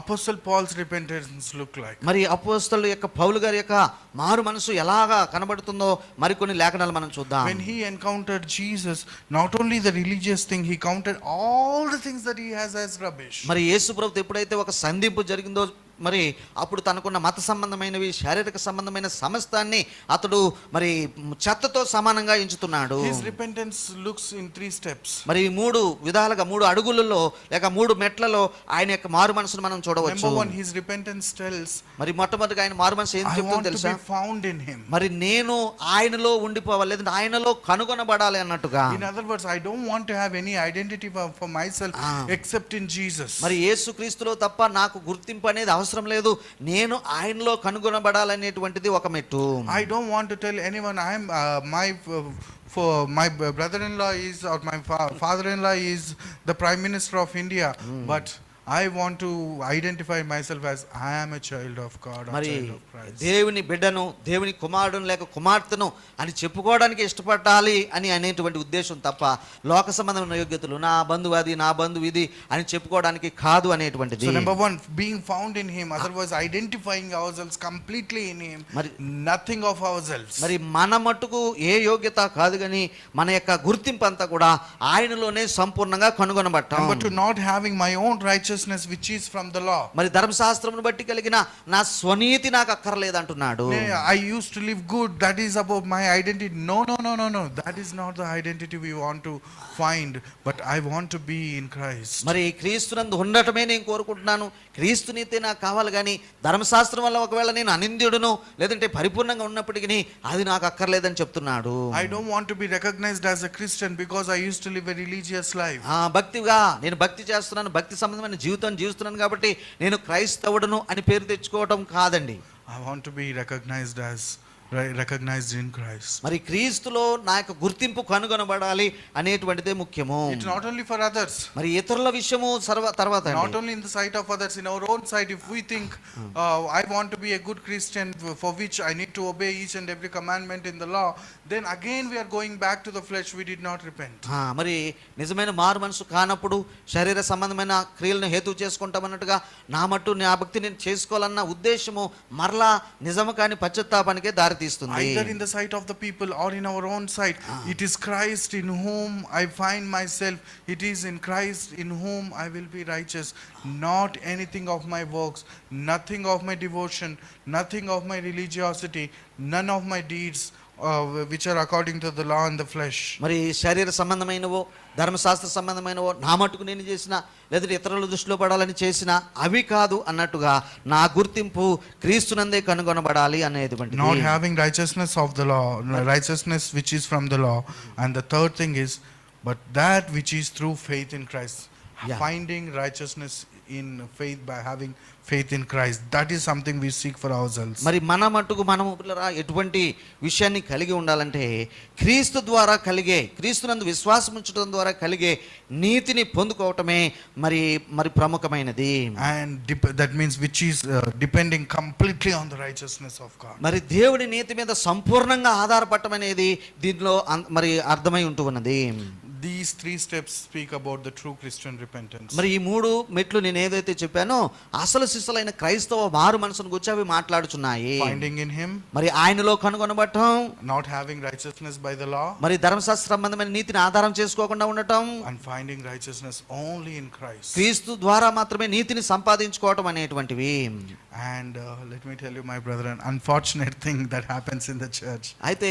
Apostle Paul's repentance looked like. మరి అపోస్తలుల యొక్క పౌలు గారి యొక్క మారు మనసు ఎలాగా కనబడుతుందో మరికొన్ని లేఖనాలు మనం చూద్దాం. When he encountered Jesus, not only the religious thing, he counted all the things that he has as rubbish. మరి యేసు ప్రభుతో ఎప్పుడైతే ఒక సంధింపు జరిగిందో మరి అప్పుడు తనకున్న మత సంబంధమైనవి, శారీరక సంబంధమైన సమస్తాన్ని అతడు మరి చెత్తతో సమానంగా ఎంచుతున్నాడు. His repentance looks in 3 steps. మరి 3 విధాలుగా 3 అడుగులలో లేక 3 మెట్లలో ఆయన యొక్క మారు మనసును మనం చూడవచ్చు. Number 1, his repentance tells, మరి మొట్టమొదటిగా ఆయన మారు మనసు ఏం చెప్తుందో తెలుసా? I want to be found in him. మరి నేను ఆయనలో ఉండిపోవాలి, లేదంటే ఆయనలో కనుగొనబడాలి అన్నట్టుగా. In other words, I don't want to have any identity for myself except in Jesus. మరి యేసుక్రీస్తులో తప్ప నాకు గుర్తింపు అనేది అవసరం లేదు, నేను ఆయనలో కనుగొనబడాలనేటువంటిది ఒక మెట్టు. I don't want to tell anyone I am my brother-in-law is, or my father-in-law is the Prime Minister of India, but I want to identify myself as I am a child of God, a child of Christ. దేవుని బిడ్డను, దేవుని కుమారుడును లేక కుమార్తెను అని చెప్పుకోవడానికి ఇష్టపడాలి అని అనేటువంటి ఉద్దేశం తప్ప లోక సంబంధమైన యోగ్యతలు నా బంధువు అది, నా బంధువు ఇది అని చెప్పుకోవడానికి కాదు అనేటువంటిది. So number 1, being found in him, otherwise identifying ourselves completely in him, nothing of ourselves. మరి మన మట్టుకు ఏ యోగ్యత కాదు కానీ మన యొక్క గుర్తింపు అంతా కూడా ఆయనలోనే సంపూర్ణంగా కనుగొనబడటం. Number 2, not having my own righteousness which is from the law. మరి ధర్మశాస్త్రమును బట్టి కలిగిన నా స్వనీతి నాకు అక్కర్లేదు అంటున్నాడు. I used to live good, that is about my identity. No, that is not the identity we want to find, but I want to be in Christ. మరి క్రీస్తునందు ఉండటమే నేను కోరుకుంటున్నాను, క్రీస్తు నీతి నాకు కావాలి కానీ ధర్మశాస్త్రం వల్ల ఒకవేళ నేను అనింద్యుడును లేదంటే పరిపూర్ణంగా ఉన్నప్పటికీ అది నాకు అక్కర్లేదని చెప్తున్నాడు. I don't want to be recognized as a Christian because I used to live a religious life. భక్తిగా నేను భక్తి చేస్తున్నాను, భక్తి సంబంధమైన జీవితం జీవిస్తున్నాను కాబట్టి నేను క్రైస్తవుడును అని పేరు తెచ్చుకోవటం కాదండి. I want to be recognized in Christ. మరి క్రీస్తులో నా యొక్క గుర్తింపు కనుగొనబడాలి అనేటువంటిదే ముఖ్యము. It's not only for others. మరి ఇతరుల విషయము తర్వాత not only in the sight of others, in our own sight. If we think I want to be a good Christian for which I need to obey each and every commandment in the law, then again we are going back to the flesh. We did not repent. మరి నిజమైన మారు మనసు కానప్పుడు శరీర సంబంధమైన క్రియలను హేతు చేసుకుంటామన్నట్టుగా నా మట్టు నా భక్తి నేను చేసుకోవాలన్న ఉద్దేశము మరలా నిజము కాని పశ్చాత్తాపానికే దారి తీస్తుంది. Either in the sight of the people or in our own sight, it is Christ in whom I find myself. It is in Christ in whom I will be righteous. Not anything of my works, nothing of my devotion, nothing of my religiosity, none of my deeds which are according to the law and the flesh. మరి శరీర సంబంధమైనవో ధర్మశాస్త్ర సంబంధమైనవో నా మట్టుకు నేను చేసిన లేదా ఇతరుల దృష్టిలో పడాలని చేసిన అవి కాదు అన్నట్టుగా నా గుర్తింపు క్రీస్తునందే కనుగొనబడాలి అనేటువంటి. Not having righteousness of the law, righteousness which is from the law, and the third thing is but that which is through faith in Christ. Finding righteousness in faith by having faith in Christ. That is something we seek for ourselves. మరి మన మట్టుకు మనము పిల్లరా ఎటువంటి విషయాన్ని కలిగి ఉండాలంటే క్రీస్తు ద్వారా కలిగే, క్రీస్తునందు విశ్వాసం ఉంచడం ద్వారా కలిగే నీతిని పొందుకోవటమే మరి మరి ప్రముఖమైనది. And that means which is depending completely on the righteousness of God. మరి దేవుడి నీతి మీద సంపూర్ణంగా ఆధారపడటం అనేది దీనిలో మరి అర్థమై ఉంటూ ఉన్నది. These three steps speak about the true Christian repentance. మరి ఈ మూడు మెట్లు నేను ఏదైతే చెప్పానో అసలు సిసలైన క్రైస్తవ మారు మనసును గురించి అవి మాట్లాడుచున్నాయి. Finding in him, మరి ఆయనలో కనుగొనబడటం, not having righteousness by the law, మరి ధర్మశాస్త్ర సంబంధమైన నీతిని ఆధారం చేసుకోకుండా ఉండటం, and finding righteousness only in Christ. క్రీస్తు ద్వారా మాత్రమే నీతిని సంపాదించుకోవటం అనేటువంటివి. And let me tell you, my brethren, unfortunate thing that happens in the church. అయితే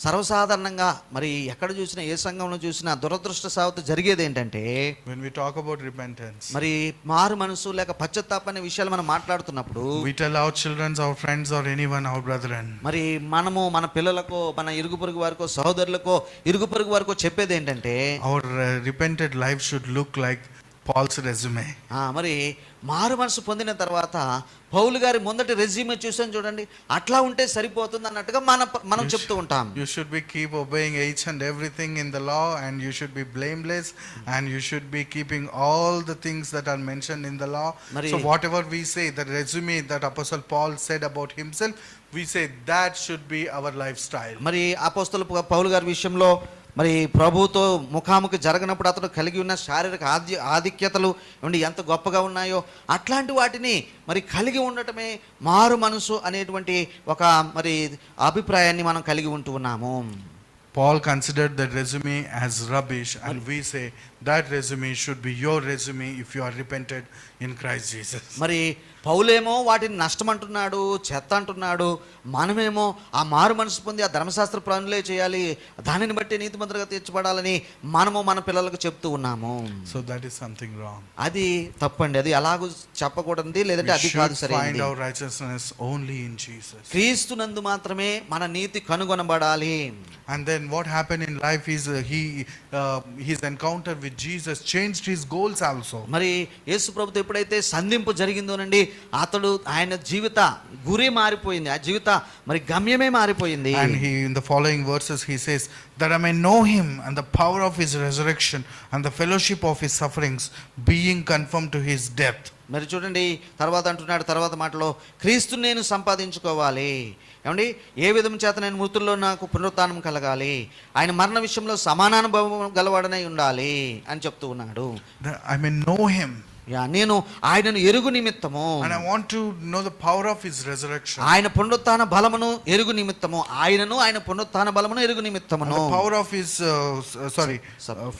సర్వసాధారణంగా మరి ఎక్కడ చూసినా ఏ సంఘంలో చూసినా దురదృష్టవశాత్తు జరిగేది ఏంటంటే, when we talk about repentance, మరి మారు మనసు లేక పశ్చాత్తాపం అనే విషయాలు మనం మాట్లాడుతున్నప్పుడు we tell our children, our friends, or anyone, our brethren, మరి మనము మన పిల్లలకో మన ఇరుగు పొరుగు వారికో సహోదరులకో ఇరుగు పొరుగు వారికో చెప్పేది ఏంటంటే, our repented life should look like Paul's resume. మరి మారు మనసు పొందిన తర్వాత పౌలు గారి మొదటి రెజ్యూమే చూసాను చూడండి, అట్లా ఉంటే సరిపోతుంది అన్నట్టుగా మనం చెప్తూ ఉంటాం. You should be keep obeying each and everything in the law, and you should be blameless, and you should be keeping all the things that are mentioned in the law. So whatever we say, the resume that Apostle Paul said about himself, we say that should be our lifestyle. మరి అపోస్తలుడు పౌలు గారి విషయంలో మరి ప్రభువుతో ముఖాముఖి జరగనప్పుడు అతడు కలిగి ఉన్న శారీరక ఆధిక్యతలు ఎంత గొప్పగా ఉన్నాయో అట్లాంటి వాటిని మరి కలిగి ఉండటమే మారు మనసు అనేటువంటి ఒక మరి అభిప్రాయాన్ని మనం కలిగి ఉంటూ ఉన్నాము. Paul considered that resume as rubbish, and we say that resume should be your resume if you are repented in Christ Jesus. మరి పౌలేమో వాటిని నష్టం అంటున్నాడు, చెత్త అంటున్నాడు. మనమేమో ఆ మారు మనసు పొంది ఆ ధర్మశాస్త్ర పనులే చేయాలి, దానిని బట్టి నీతిమంతులుగా తీర్చబడాలని మనము మన పిల్లలకు చెప్తూ ఉన్నాము. So that is something wrong. అది తప్పండి, అది అలాగూ చెప్పకూడదు, లేదంటే అది కాదు సరైనది. Find our righteousness only in Jesus. క్రీస్తునందు మాత్రమే మన నీతి కనుగొనబడాలి. And then what happened in life is his encounter with Jesus changed his goals also. మరి యేసు ప్రభుతో ఎప్పుడైతే సంధింపు జరిగిందోనండి, ఆయన జీవిత గురి మారిపోయింది, ఆ జీవిత మరి గమ్యమే మారిపోయింది. And he, in the following verses, he says that I may know him and the power of his resurrection and the fellowship of his sufferings, being conformed to his death. మరి చూడండి తర్వాత అంటున్నాడు, తర్వాత మాటలో క్రీస్తుని నేను సంపాదించుకోవాలి. ఏమండి, ఏ విధం చేత నేను మృతుల్లో నాకు పునరుత్థానం కలగాలి, ఆయన మరణ విషయంలో సమానానుభవం గలవాడనై ఉండాలి అని చెప్తూ ఉన్నాడు. I may know him. నేను ఆయనను ఎరుగు నిమిత్తము, and I want to know the power of his resurrection, ఆయన పునరుత్థాన బలమును ఎరుగు నిమిత్తము, ఆయనను ఆయన పునరుత్థాన బలమును ఎరుగు నిమిత్తమును, the power of his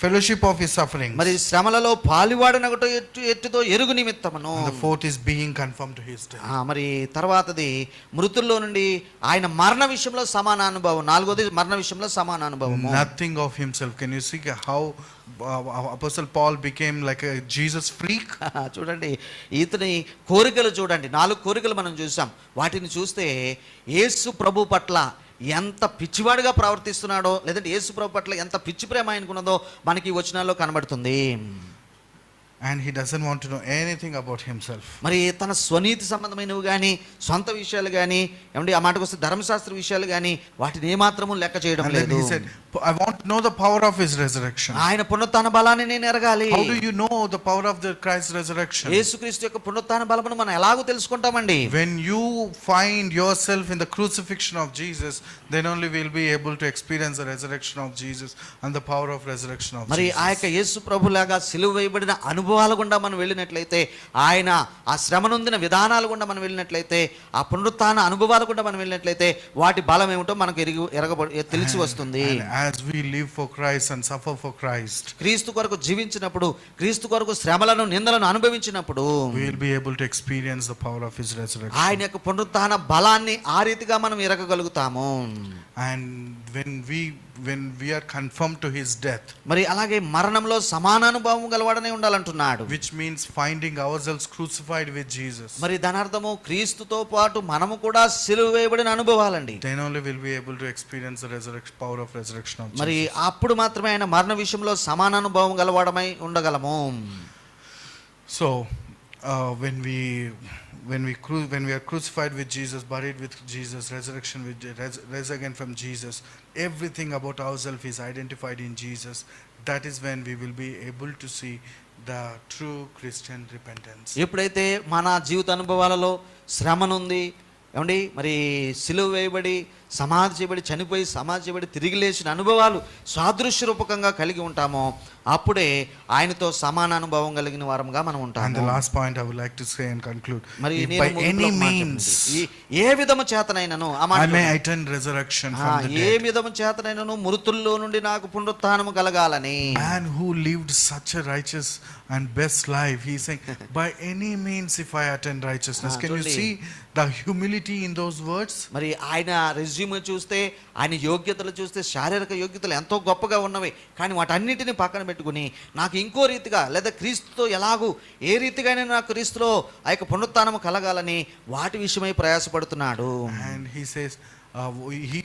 fellowship of his suffering, మరి శ్రమలలో పాలివాడనగట ఎట్టుతో ఎరుగు నిమిత్తమును. and the fourth is being conformed to his death. మరి తర్వాతది మృతుల్లో నుండి ఆయన మరణ విషయంలో సమానానుభవం, నాలుగోది మరణ విషయంలో సమానానుభవము. Nothing of himself. Can you see how Apostle Paul became like a Jesus freak? చూడండి, ఇతని కోరికలు చూడండి, 4 కోరికలు మనం చూసాం. వాటిని చూస్తే యేసు ప్రభు పట్ల ఎంత పిచ్చివాడిగా ప్రవర్తిస్తున్నాడో, లేదంటే యేసు ప్రభు పట్ల ఎంత పిచ్చి ప్రేమ ఆయనకున్నదో మనకి ఈ వచనాల్లో కనబడుతుంది. And he doesn't want to know anything about himself. మరి తన స్వనీతి సంబంధమైనవి కానీ సొంత విషయాలు కానీ, ఏమండి ఆ మాటకు వస్తే ధర్మశాస్త్ర విషయాలు కానీ వాటిని ఏమాత్రము లెక్క చేయడం లేదు. He said, I want to know the power of his resurrection. ఆయన పునరుత్థాన బలాన్ని నేను ఎరగాలి. How do you know the power of the Christ's resurrection? యేసుక్రీస్తు యొక్క పునరుత్థాన బలమును మనం ఎలాగో తెలుసుకుంటామండి? When you find yourself in the crucifixion of Jesus, then only we'll be able to experience the resurrection of Jesus and the power of resurrection of మరి Jesus. ఆ యొక్క యేసు ప్రభులాగా సిలువ వేయబడిన అనుభవాల గుండా మనం వెళ్ళినట్లయితే, ఆయన ఆ శ్రమ నొందిన విధానాల గుండా మనం వెళ్ళినట్లయితే, ఆ పునరుత్థాన అనుభవాల గుండా మనం వెళ్ళినట్లయితే వాటి బలం ఏమిటో మనకు తెలిసి వస్తుంది. As we live for Christ and suffer for Christ, క్రీస్తు కొరకు జీవించినప్పుడు, క్రీస్తు కొరకు శ్రమలను నిందలను అనుభవించినప్పుడు we will be able to experience the power of his resurrection. ఆయన యొక్క పునరుత్థాన బలాన్ని ఆ రీతిగా మనం ఎరగగలుగుతాము. And when we are conformed to his death, మరి అలాగే మరణంలో సమానానుభవం గలవాడనే ఉండాలంటున్నాడు. which means finding ourselves crucified with Jesus, మరి దాని అర్థము క్రీస్తుతో పాటు మనము కూడా సిలువ వేయబడిన అనుభవాలండి. then only will be able to experience the resurrection power of resurrection of Jesus. మరి అప్పుడు మాత్రమే ఆయన మరణ విషయంలో సమానానుభవం గలవాడమై ఉండగలము. So when we are crucified with Jesus, buried with Jesus, resurrection with rise again from Jesus, everything about ourselves is identified in Jesus. That is when we will be able to see the true Christian repentance. ఎప్పుడైతే మన జీవిత అనుభవాలలో శ్రమనుంది ఏమండి, మరి సిలువ వేయబడి సమాధి చేయబడి చనిపోయి సమాధి చేయబడి తిరిగి లేచిన అనుభవాలు సాదృశ్య రూపకంగా కలిగి ఉంటామో అప్పుడే ఆయనతో సమాన అనుభవం కలిగిన వారంగా మనం ఉంటాము. And the last point I would like to say and conclude, మరి if by any means ఏ విధము చేతనైనను I may attain resurrection from the A dead, విధము చేతనైనను మృతుల్లో నుండి నాకు పునరుత్థానము కలగాలని. man who lived such a righteous and best life, he is saying, by any means if I attain righteousness. Can you see the humility in those words? మరి ఆయన రెజ్యూమ్ చూస్తే, ఆయన యోగ్యతలు చూస్తే, శారీరక యోగ్యతలు ఎంతో గొప్పగా ఉన్నవి. కానీ వాటన్నిటిని పక్కన పెట్టుకుని నాకు ఇంకో రీతిగా లేదా క్రీస్తుతో ఎలాగూ ఏ రీతిగానే నాకు క్రీస్తులో ఆ యొక్క పునరుత్థానము కలగాలని వాటి విషయమై ప్రయాసపడుతున్నాడు. And he says, he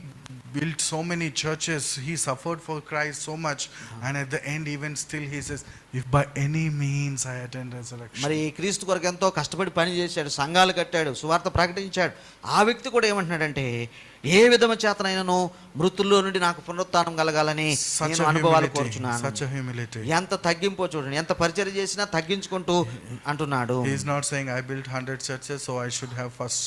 built so many churches, he suffered for Christ so much, and at the end even still he says, if by any means I attain resurrection. మరి క్రీస్తు కొరకు ఎంతో కష్టపడి పని చేశాడు, సంఘాలు కట్టాడు, సువార్త ప్రకటించాడు. ఆ వ్యక్తి కూడా ఏమంటున్నాడంటే, ఏ విధము చేతనైనను మృతుల్లో నుండి నాకు పునరుత్థానం కలగాలని నేను అనుభవాలు కోరుచున్నాను. Such a humility. ఎంత తగ్గింపో చూడండి, ఎంత పరిచర్య చేసినా తగ్గించుకుంటూ అంటున్నాడు. He is not saying I built 100 churches so I should have first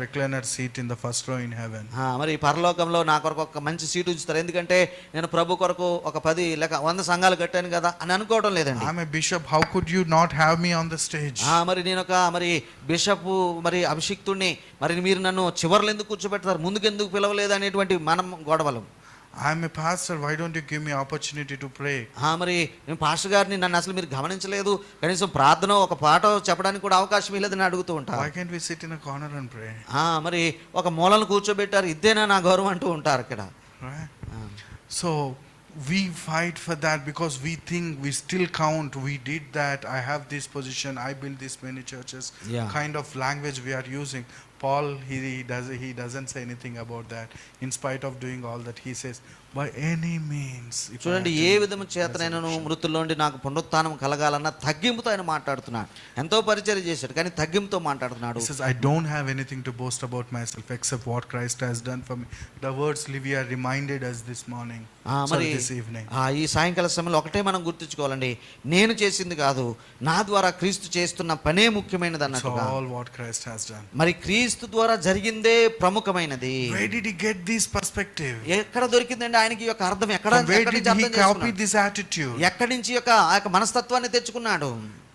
recliner seat in the first row in heaven. మరి పరలోకంలో నా కొరకు ఒక మంచి సీటు ఉంచుతారు, ఎందుకంటే నేను ప్రభు కొరకు ఒక 10 లేక 100 సంఘాలు కట్టాను కదా అని అనుకోవడం లేదండి. I'm a bishop, how could you not have me on the stage? మరి నేను ఒక బిషప్, మరి అభిషిక్తుడిని, మరి మీరు నన్ను చివర్లు ఎందుకు కూర్చోబెడతారు, ముందుకు ఎందుకు పిలవలేదు అనేటువంటి మనం గొడవలు. I'm a pastor, why don't you give me opportunity to pray? మరి నేను పాస్టర్ గారిని, నన్ను అసలు మీరు గమనించలేదు, కనీసం ప్రార్థన ఒక పాట చెప్పడానికి కూడా అవకాశం లేదని అడుగుతూ ఉంటారు. Why can't we sit in a corner and pray? మరి ఒక మూలను కూర్చోబెట్టారు, ఇదేనా నా గౌరవం అంటూ ఉంటారు ఇక్కడ. Right? So we fight for that because we think we still count, we did that, I have this position, I built this many churches. Kind of language we are using. Paul, he doesn't say anything about that. In spite of doing all that, he says, by any means. చూడండి, ఏ విధము చేతనైనను మృతుల్లో నుండి నాకు పునరుత్థానం కలగాలన్న తగ్గింపుతో ఆయన మాట్లాడుతున్నాడు. ఎంతో పరిచర్య చేశాడు కానీ తగ్గింపుతో మాట్లాడుతున్నాడు. He says, I don't have anything to boast about myself except what Christ has done for me. The words Livia reminded us this morning. This evening. ఈ సాయంకాల సమయంలో ఒకటే మనం గుర్తుంచుకోవాలండి, నేను చేసింది కాదు, నా ద్వారా క్రీస్తు చేస్తున్న పనే ముఖ్యమైనది అన్నట్టుగా. All what Christ has done. మరి క్రీస్తు ద్వారా జరిగిందే ప్రముఖమైనది. Where did he get this perspective? ఎక్కడ దొరికిందండి ఆయనకి యొక్క అర్థం? ఎక్కడ copy this attitude? ఎక్కడి నుంచి ఆ యొక్క మనస్తత్వాన్ని తెచ్చుకున్నాడు?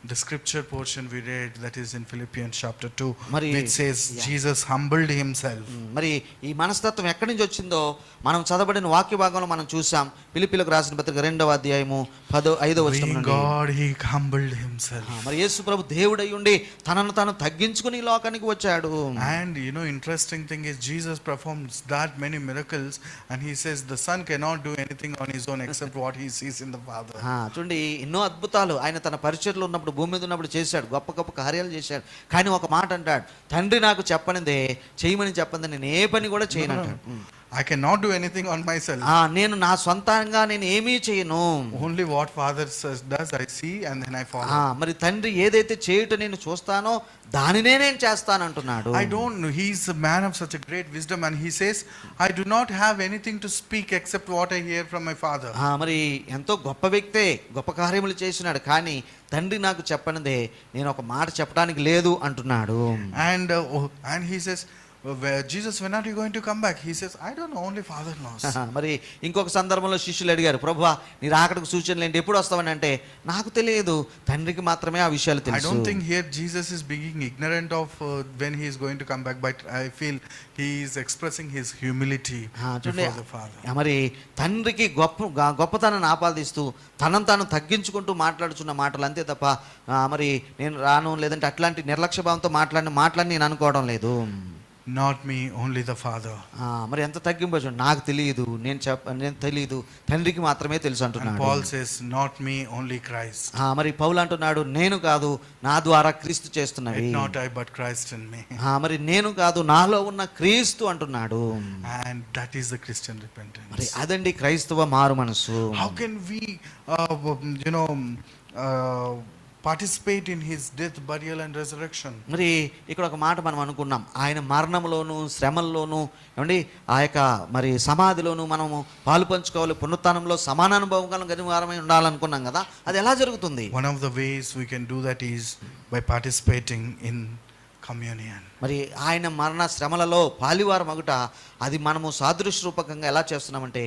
The scripture portion we read, that is in Philippians chapter 2, which says Jesus humbled himself. మరి ఈ మనస్తత్వం ఎక్కడి నుంచి వచ్చిందో మనం చదవబడిన వాక్య భాగంలో మనం చూసాం. ఫిలిప్పీలకు రాసిన పత్రిక 2వ అధ్యాయము 5వ వచనం నుండి. God, he humbled himself. మరి యేసు ప్రభు దేవుడై ఉండి తనను తాను తగ్గించుకుని ఈ లోకానికి వచ్చాడు. And interesting thing is Jesus performs that many miracles and he says the son cannot do anything on his own except what he sees in the Father. చూడండి, ఎన్నో అద్భుతాలు ఆయన తన పరిచర్యలో ఉన్నప్పుడు, భూమి మీద ఉన్నప్పుడు చేశాడు, గొప్ప గొప్ప కార్యాలు చేశాడు. కానీ ఒక మాట అంటాడు, తండ్రి నాకు చెప్పనిదే చేయమని చెప్పండి, నేను ఏ పని కూడా చేయను అంటాడు. I cannot do anything on myself. నేను నా సొంతంగా నేను ఏమీ చేయను. Only what Father does I see and then I follow. మరి తండ్రి ఏదైతే చేయుట నేను చూస్తానో దానినే నేను చేస్తాను అంటున్నాడు. I don't know, he is a man of such a great wisdom and he says I do not have anything to speak except what I hear from my Father. మరి ఎంతో గొప్ప వ్యక్తే, గొప్ప కార్యములు చేసినాడు, కానీ తండ్రి నాకు చెప్పనిదే నేను ఒక మాట చెప్పడానికి లేదు అంటున్నాడు. And he says, Jesus, when are you going to come back? He says, I don't know, only Father knows. మరి ఇంకొక సందర్భంలో శిష్యులు అడిగారు, ప్రభువా నీ రాకడకు సూచనలు ఏంటి, ఎప్పుడు వస్తావని అంటే నాకు తెలియదు, తండ్రికి మాత్రమే ఆ విషయాలు తెలుసు. I don't think here Jesus is being ignorant of when he is going to come back, but I feel he is expressing his humility before the Father. మరి తండ్రికి గొప్పతనాన్ని ఆపాదిస్తూ తనను తాను తగ్గించుకుంటూ మాట్లాడుచున్న మాటలు అంతే తప్ప మరి నేను రాను లేదంటే అట్లాంటి నిర్లక్ష్య భావంతో మాట్లాడి నేను అనుకోవడం లేదు. Not me, only the Father. మరి ఎంత తగ్గింపు, నాకు తెలియదు, నేను తెలియదు, తండ్రికి మాత్రమే తెలుసు అంటున్నాడు. Paul says, not me, only Christ. మరి పౌలు అంటున్నాడు, నేను కాదు, నా ద్వారా క్రీస్తు చేస్తున్నది. Not I but Christ in me. మరి నేను కాదు, నాలో ఉన్న క్రీస్తు అంటున్నాడు. And that is the Christian repentance. మరి అదండి క్రైస్తవ మారు మనసు. How can we participate in his death, burial and resurrection. మరి ఇక్కడ ఒక మాట మనం అనుకున్నాం, ఆయన మరణంలోను శ్రమల్లోను ఏమండి ఆ యొక్క మరి సమాధిలోను మనము పాలు పంచుకోవాలి, పునరుత్థానంలో సమానానుభవం కలిగిన వారమై ఉండాలనుకున్నాం కదా. అది ఎలా జరుగుతుంది? One of the ways we can do that is by participating in communion. మరి ఆయన మరణ శ్రమలలో పాలివారం అగుట, అది మనము సాదృశ్య రూపకంగా ఎలా చేస్తున్నామంటే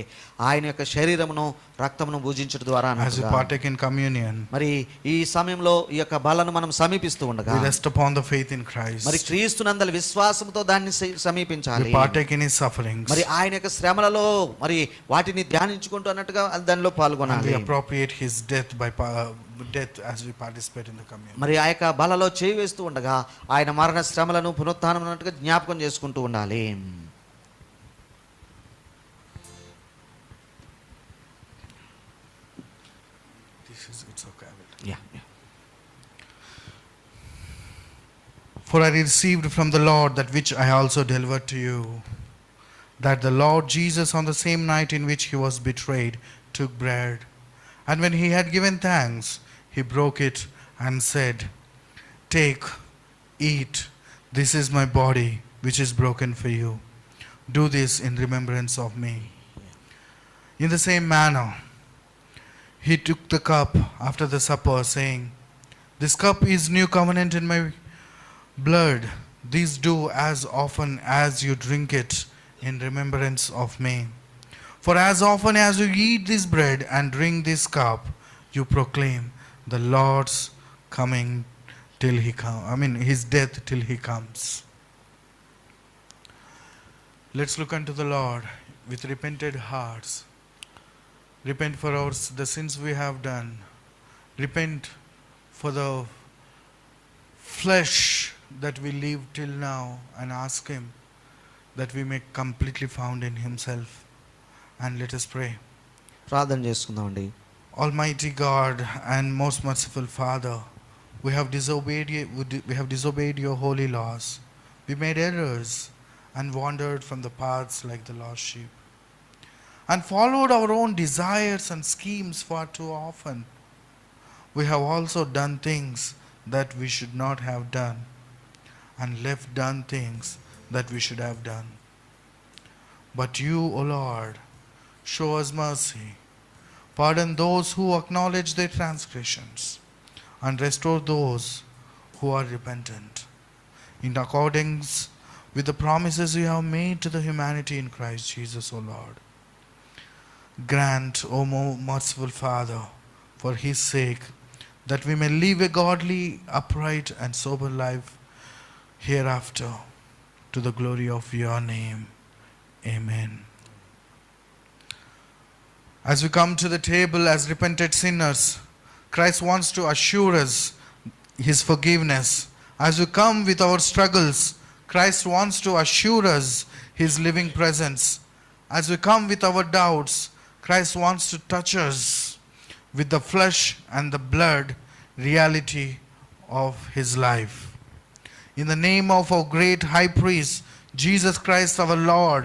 ఆయన యొక్క శరీరమును రక్తమును భుజించడం ద్వారా As we partake in communion, మరి ఈ సమయంలో ఈ యొక్క బలను మనం సమీపిస్తూ ఉండగా we rest upon the faith in Christ. మరి క్రీస్తునందలి విశ్వాసంతో దాన్ని సమీపించాలి. We partake in his sufferings. మరి ఆయన యొక్క శ్రమలలో మరి వాటిని ధ్యానించుకుంటూ అన్నట్టుగా దానిలో And పాల్గొనాలి. we appropriate his death by death as we participate in the communion. మరి ఆ యొక్క బలలో చేయి వేస్తూ ఉండగా ఆయన మరణ శ్రమలను పునరుత్థానం అన్నట్టుగా జ్ఞాపకం చేసుకుంటూ ఉండాలి. It's okay. Yeah. For I received from the Lord that which I also delivered to you, that the Lord Jesus on the same night in which he was betrayed took bread, and when he had given thanks, he broke it and said, "Take, eat, this is my body which is broken for you. Do this in remembrance of me." In the same manner, he took the cup after the supper, saying, "This cup is new covenant in my blood. This do as often as you drink it in remembrance of me. For as often as you eat this bread and drink this cup, you proclaim the Lord's coming till he his death till he comes." Let's look unto the Lord with repented hearts. Repent for the sins we have done. Repent for the flesh that we live till now, and ask him that we may completely found in himself. And let us pray. ప్రార్థన చేసుకుందామండి. Almighty God and most merciful Father, we have disobeyed your holy laws. We made errors and wandered from the paths like the lost sheep, and followed our own desires and schemes far too often. We have also done things that we should not have done, and left done things that we should have done. But you, O Lord, show us mercy. Pardon those who acknowledge their transgressions, and restore those who are repentant, in accordance with the promises you have made to the humanity in Christ Jesus, O Lord. Grant, O merciful Father, for his sake, that we may live a godly, upright, and sober life hereafter, to the glory of your name. Amen. As we come to the table as repentant sinners, Christ wants to assure us his forgiveness. As we come with our struggles, Christ wants to assure us his living presence. As we come with our doubts, Christ wants to touch us with the flesh and the blood reality of his life. In the name of our great high priest, Jesus Christ our Lord,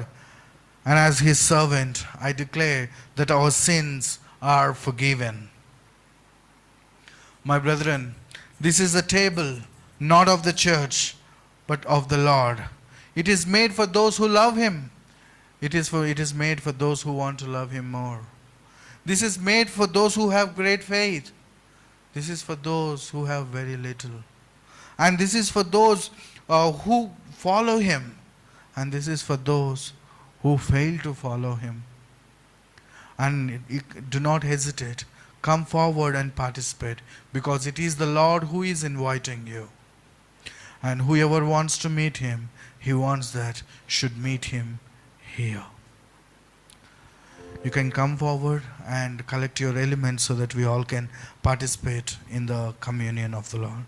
and as his servant, I declare that our sins are forgiven. My brethren, this is the table not of the church, but of the Lord. It is made for those who love him. It is made for those who want to love him more. This is made for those who have great faith. This is for those who have very little. And this is for those who follow him. And this is for those who fail to follow him. And do not hesitate. Come forward and participate, because it is the Lord who is inviting you. And whoever wants to meet him, he wants that should meet him here. You can come forward and collect your elements so that we all can participate in the communion of the Lord.